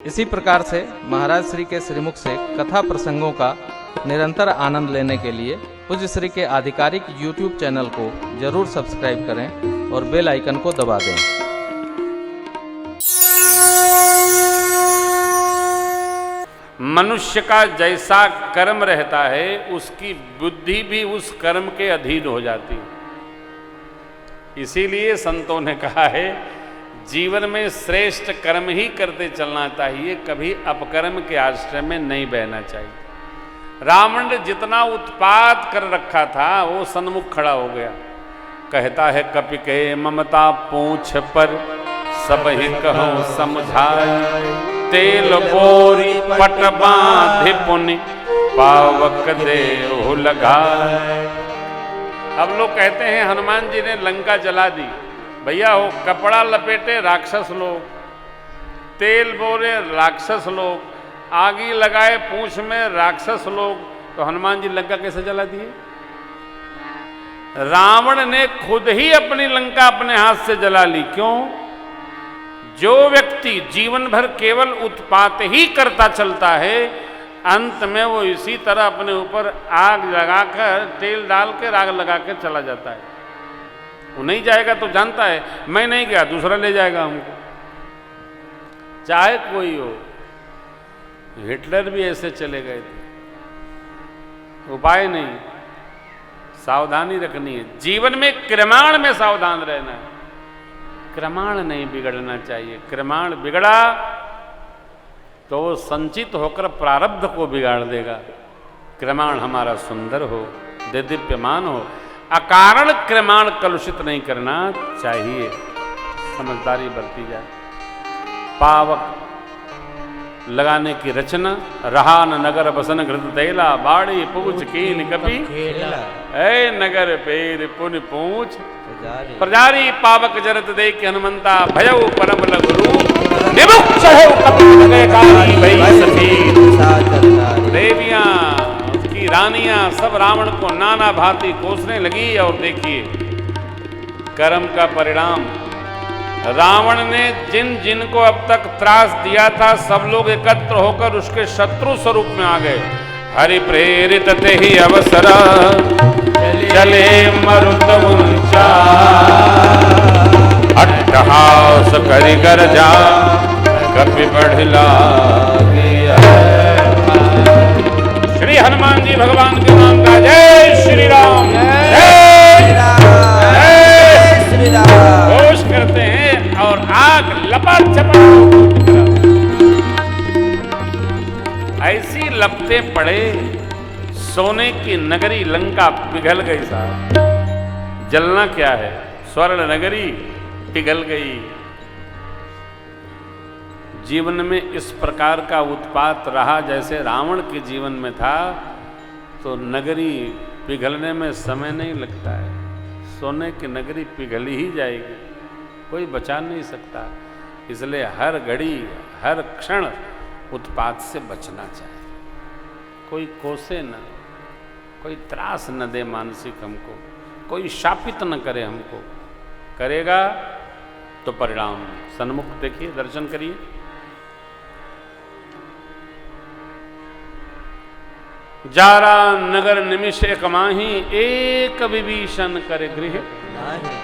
इसी प्रकार से महाराज श्री के श्रीमुख से कथा प्रसंगों का निरंतर आनंद लेने के लिए पूज्य श्री के आधिकारिक YouTube चैनल को जरूर सब्सक्राइब करें और बेल आइकन को दबा दें। मनुष्य का जैसा कर्म रहता है उसकी बुद्धि भी उस कर्म के अधीन हो जाती है। इसीलिए संतों ने कहा है जीवन में श्रेष्ठ कर्म ही करते चलना चाहिए, कभी अपकर्म के आश्रय में नहीं बहना चाहिए। रावण ने जितना उत्पात कर रखा था वो सन्मुख खड़ा हो गया। कहता है कपि के ममता पूंछ पर सब ही कहो समझाए, तेल बोरी पट बांधे पुनि पावक देव लगाए। अब लोग कहते हैं हनुमान जी ने लंका जला दी। भैया हो कपड़ा लपेटे राक्षस लोग, तेल बोरे राक्षस लोग, आगी लगाए पूंछ में राक्षस लोग, तो हनुमान जी लंका कैसे जला दिए? रावण ने खुद ही अपनी लंका अपने हाथ से जला ली। क्यों? जो व्यक्ति जीवन भर केवल उत्पात ही करता चलता है, अंत में वो इसी तरह अपने ऊपर आग लगाकर तेल डाल के आग लगा के चला जाता है। वो नहीं जाएगा तो जानता है मैं नहीं गया, दूसरा ले जाएगा हमको, चाहे कोई हो। हिटलर भी ऐसे चले गए थे। उपाय नहीं, सावधानी रखनी है। जीवन में क्रमाण में सावधान रहना है, क्रमाण नहीं बिगड़ना चाहिए। क्रमाण बिगड़ा तो संचित होकर प्रारब्ध को बिगाड़ देगा। क्रमाण हमारा सुंदर हो, दिव्यमान हो। अकारण क्रमाण कलुषित नहीं करना चाहिए, समझदारी बरती जाए। पावक लगाने की रचना, रहान नगर बसन घृत तैला, बाड़ी पूछ कील कपि ऐ नगर पेर पुन पूछ प्रजारी, पावक जरत दे के हनुमंता भयउ परम लघु रूप, निमुख चढ़ो कपि गए काली भई सफेद। देवियां उसकी रानियां सब रावण को नाना भांति कोसने लगी। और देखिए कर्म का परिणाम, रावण ने जिन जिन को अब तक त्रास दिया था सब लोग एकत्र होकर उसके शत्रु स्वरूप में आ गए। हरि प्रेरित ते ही अवसर चले मरुत उंचा, अट्टहास करि गरजा कपि बढ़िला। श्री हनुमान जी भगवान के नाम का जय श्री राम, जय श्री राम घोष करते हैं और आग लपट झपट ऐसी लपटे पड़े, सोने की नगरी लंका पिघल गई। साहब जलना क्या है, स्वर्ण नगरी पिघल गई। जीवन में इस प्रकार का उत्पात रहा जैसे रावण के जीवन में था, तो नगरी पिघलने में समय नहीं लगता है। सोने की नगरी पिघल ही जाएगी, कोई बचा नहीं सकता। इसलिए हर घड़ी हर क्षण उत्पात से बचना चाहिए। कोई कोसे न, कोई त्रास न दे मानसिक हमको, कोई शापित न करे हमको। करेगा तो परिणाम सन्मुख देखिए, दर्शन करिए। जारा नगर निमिष एक माही, एक विभीषण करे गृह।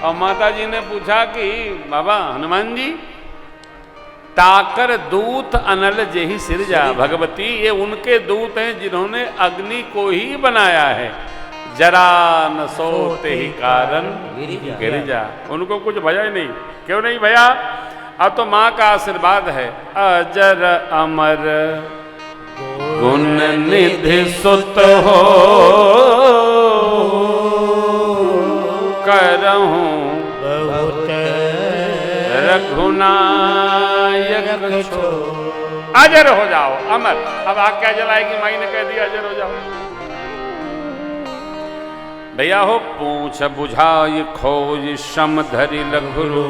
और माता जी ने पूछा कि बाबा हनुमान जी, ताकर दूत अनल जेहि सिरजा। भगवती ये उनके दूत हैं जिन्होंने अग्नि को ही बनाया है। जरा न सोते ही कारण गिरिजा। उनको कुछ भया ही नहीं। क्यों नहीं भया? अब तो माँ का आशीर्वाद है। अजर अमर गुण निधि सुत हो, करहूं बहुत रघुनायक छो। अजर हो जाओ, अमर। अब आग क्या जलाएगी? माई ने कह दिया अजर हो जाओ। भैया हो पूछ बुझाई खोज श्रम धरि लघुरु,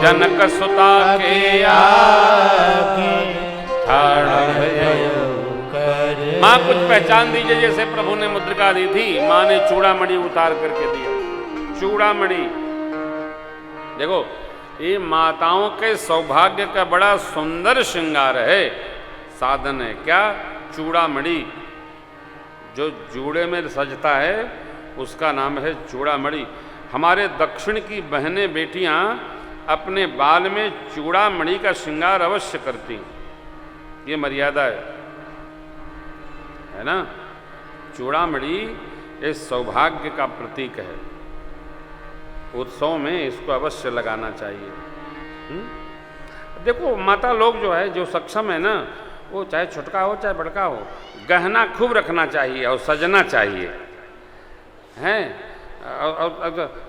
जनक सुता के आगे माँ कुछ पहचान दीजिए। जैसे प्रभु ने मुद्रिका दी थी, माँ ने चूड़ामणि उतार करके दिया। चूड़ामणि देखो, ये माताओं के सौभाग्य का बड़ा सुंदर श्रृंगार है, साधन है। क्या? चूड़ामणि। जो जूड़े में सजता है उसका नाम है चूड़ामणि। हमारे दक्षिण की बहनें बेटियां अपने बाल में चूड़ामणि का श्रृंगार अवश्य करती हैं, ये मर्यादा है ना। चूड़ामणि इस सौभाग्य का प्रतीक है, उत्सव में इसको अवश्य लगाना चाहिए। देखो माता लोग जो है, जो सक्षम है ना, वो चाहे छोटका हो चाहे बड़का हो, गहना खूब रखना चाहिए और सजना चाहिए, हैं। और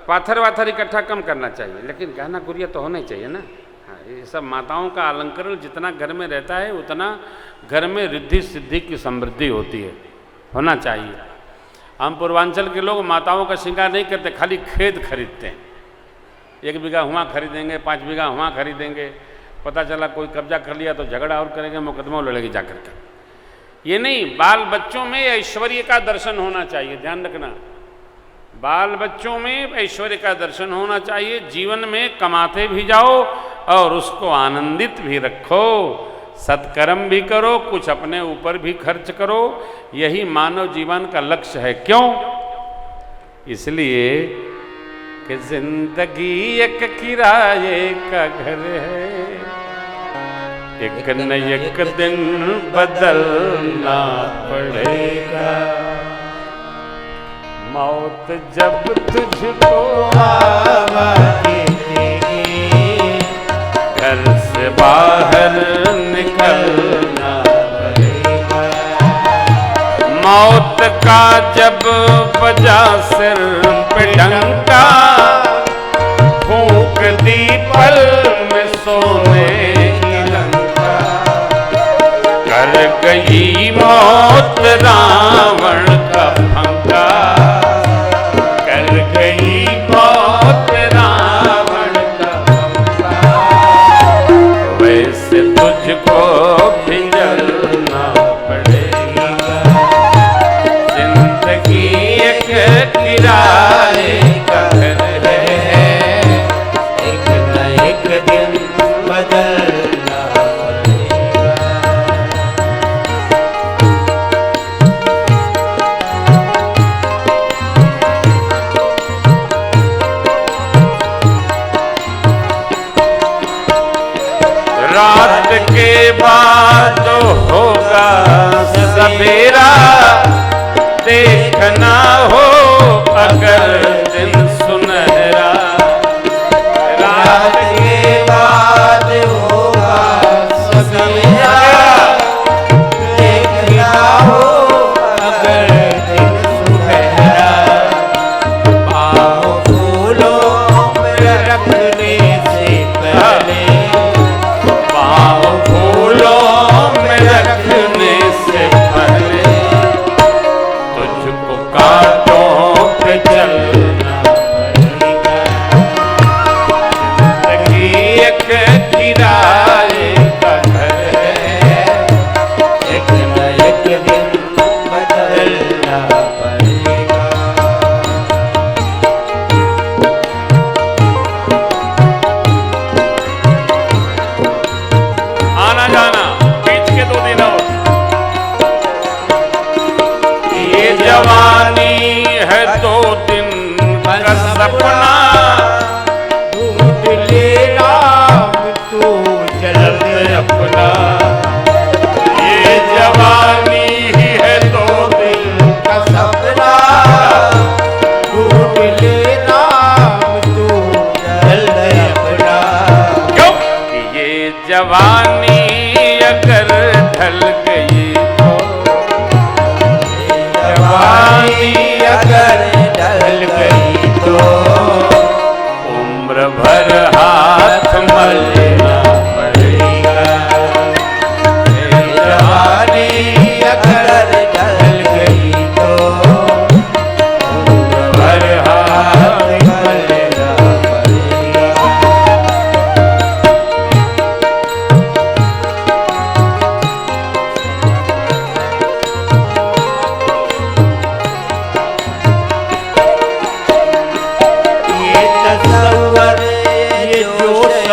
पाथर वाथर इकट्ठा कम करना चाहिए, लेकिन गहना गुड़िया तो होना ही चाहिए ना। हाँ, ये सब माताओं का अलंकरण जितना घर में रहता है उतना घर में रिद्धि सिद्धि की समृद्धि होती है, होना चाहिए। हम पूर्वांचल के लोग माताओं का श्रृंगार नहीं करते, खाली खेत खरीदते हैं। 1 बीघा हुआ खरीदेंगे, 5 बीघा हुआ खरीदेंगे, पता चला कोई कब्जा कर लिया तो झगड़ा और करेंगे, मुकदमा लड़ेगी जाकर के। ये नहीं, बाल बच्चों में ऐश्वर्य का दर्शन होना चाहिए, ध्यान रखना। बाल बच्चों में ऐश्वर्य का दर्शन होना चाहिए। जीवन में कमाते भी जाओ और उसको आनंदित भी रखो, सत्कर्म भी करो, कुछ अपने ऊपर भी खर्च करो। यही मानव जीवन का लक्ष्य है। क्यों? इसलिए कि जिंदगी एक किराए का घर है, एक न एक दिन बदलना पड़ेगा। मौत जब तुझको आवाज़ देगी, घर से बाहर निकलना पड़ेगा। मौत का जब बजा सिर पे डंका, फूंक दी पल में सोने की लंका। कर गई मौत रावण का फंका, कर गई मौत रावण का फंका। वैसे तुझको भी जलना पड़ेगा। जिंदगी एक किराए का घर है, एक न एक दिन बदलना पड़ेगा। रात के बाद होगा सवेरा, देखना हो अगर दिन सुनहरा। रात के बाद होगा सवेरा, देखना हो अगर दिन सुनहरा। पाँव फूलों में रखने से पहले, पाँव फूलों में रखने से पहले, तुझको कांटों पे चलना पड़ेगा। जिंदगी एक किराए का घर है, एक न एक दिन बदलना पड़ेगा। आना जाना बीच के 2 दिन और। ये जवानी है 2 दिन का सपना, ढूंढ लेना तू जल्द अपना। ये जवानी ही है 2 दिन का सपना, ढूंढ लेना तू जल्द अपना। क्यों? ये जवानी अगर ढल गई तो, जवानी अगर ढल गई तो, उम्र भर हाथ मलना पड़ेगा। ये जवानी अगर ढल गई तो, उम्र भर हाथ मलना पड़ेगा। ये तस्वर, ये जोश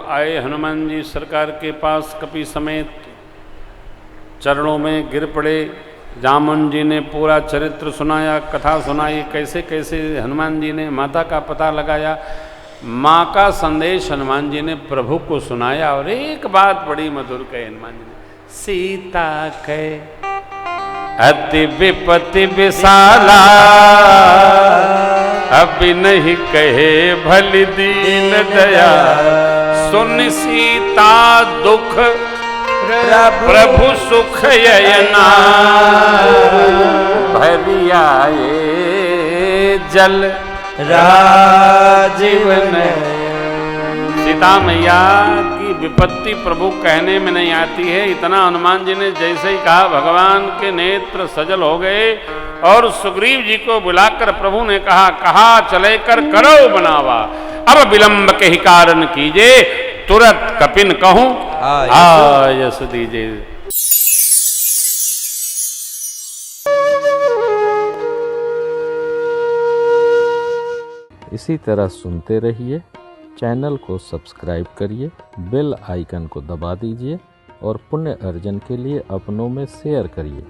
आए हनुमान जी सरकार के पास कपि समेत, चरणों में गिर पड़े। जामुन जी ने पूरा चरित्र सुनाया, कथा सुनाई, कैसे कैसे हनुमान जी ने माता का पता लगाया। माँ का संदेश हनुमान जी ने प्रभु को सुनाया। और एक बात बड़ी मधुर कहे हनुमान जी ने, सीता कहे अति विपत्ति विशाला, अभी नहीं कहे भली दीन दया, सुन सीता दुख प्रभु सुख ययना, भरियाए जल राजीवन। सीता मैया की विपत्ति प्रभु कहने में नहीं आती है। इतना हनुमान जी ने जैसे ही कहा, भगवान के नेत्र सजल हो गए और सुग्रीव जी को बुलाकर प्रभु ने कहा चले कर करो बनावा, अब विलंब के ही कारण कीजिए, तुरंत कपिन कहूं आयस दीजिए। इसी तरह सुनते रहिए, चैनल को सब्सक्राइब करिए, बेल आइकन को दबा दीजिए और पुण्य अर्जन के लिए अपनों में शेयर करिए।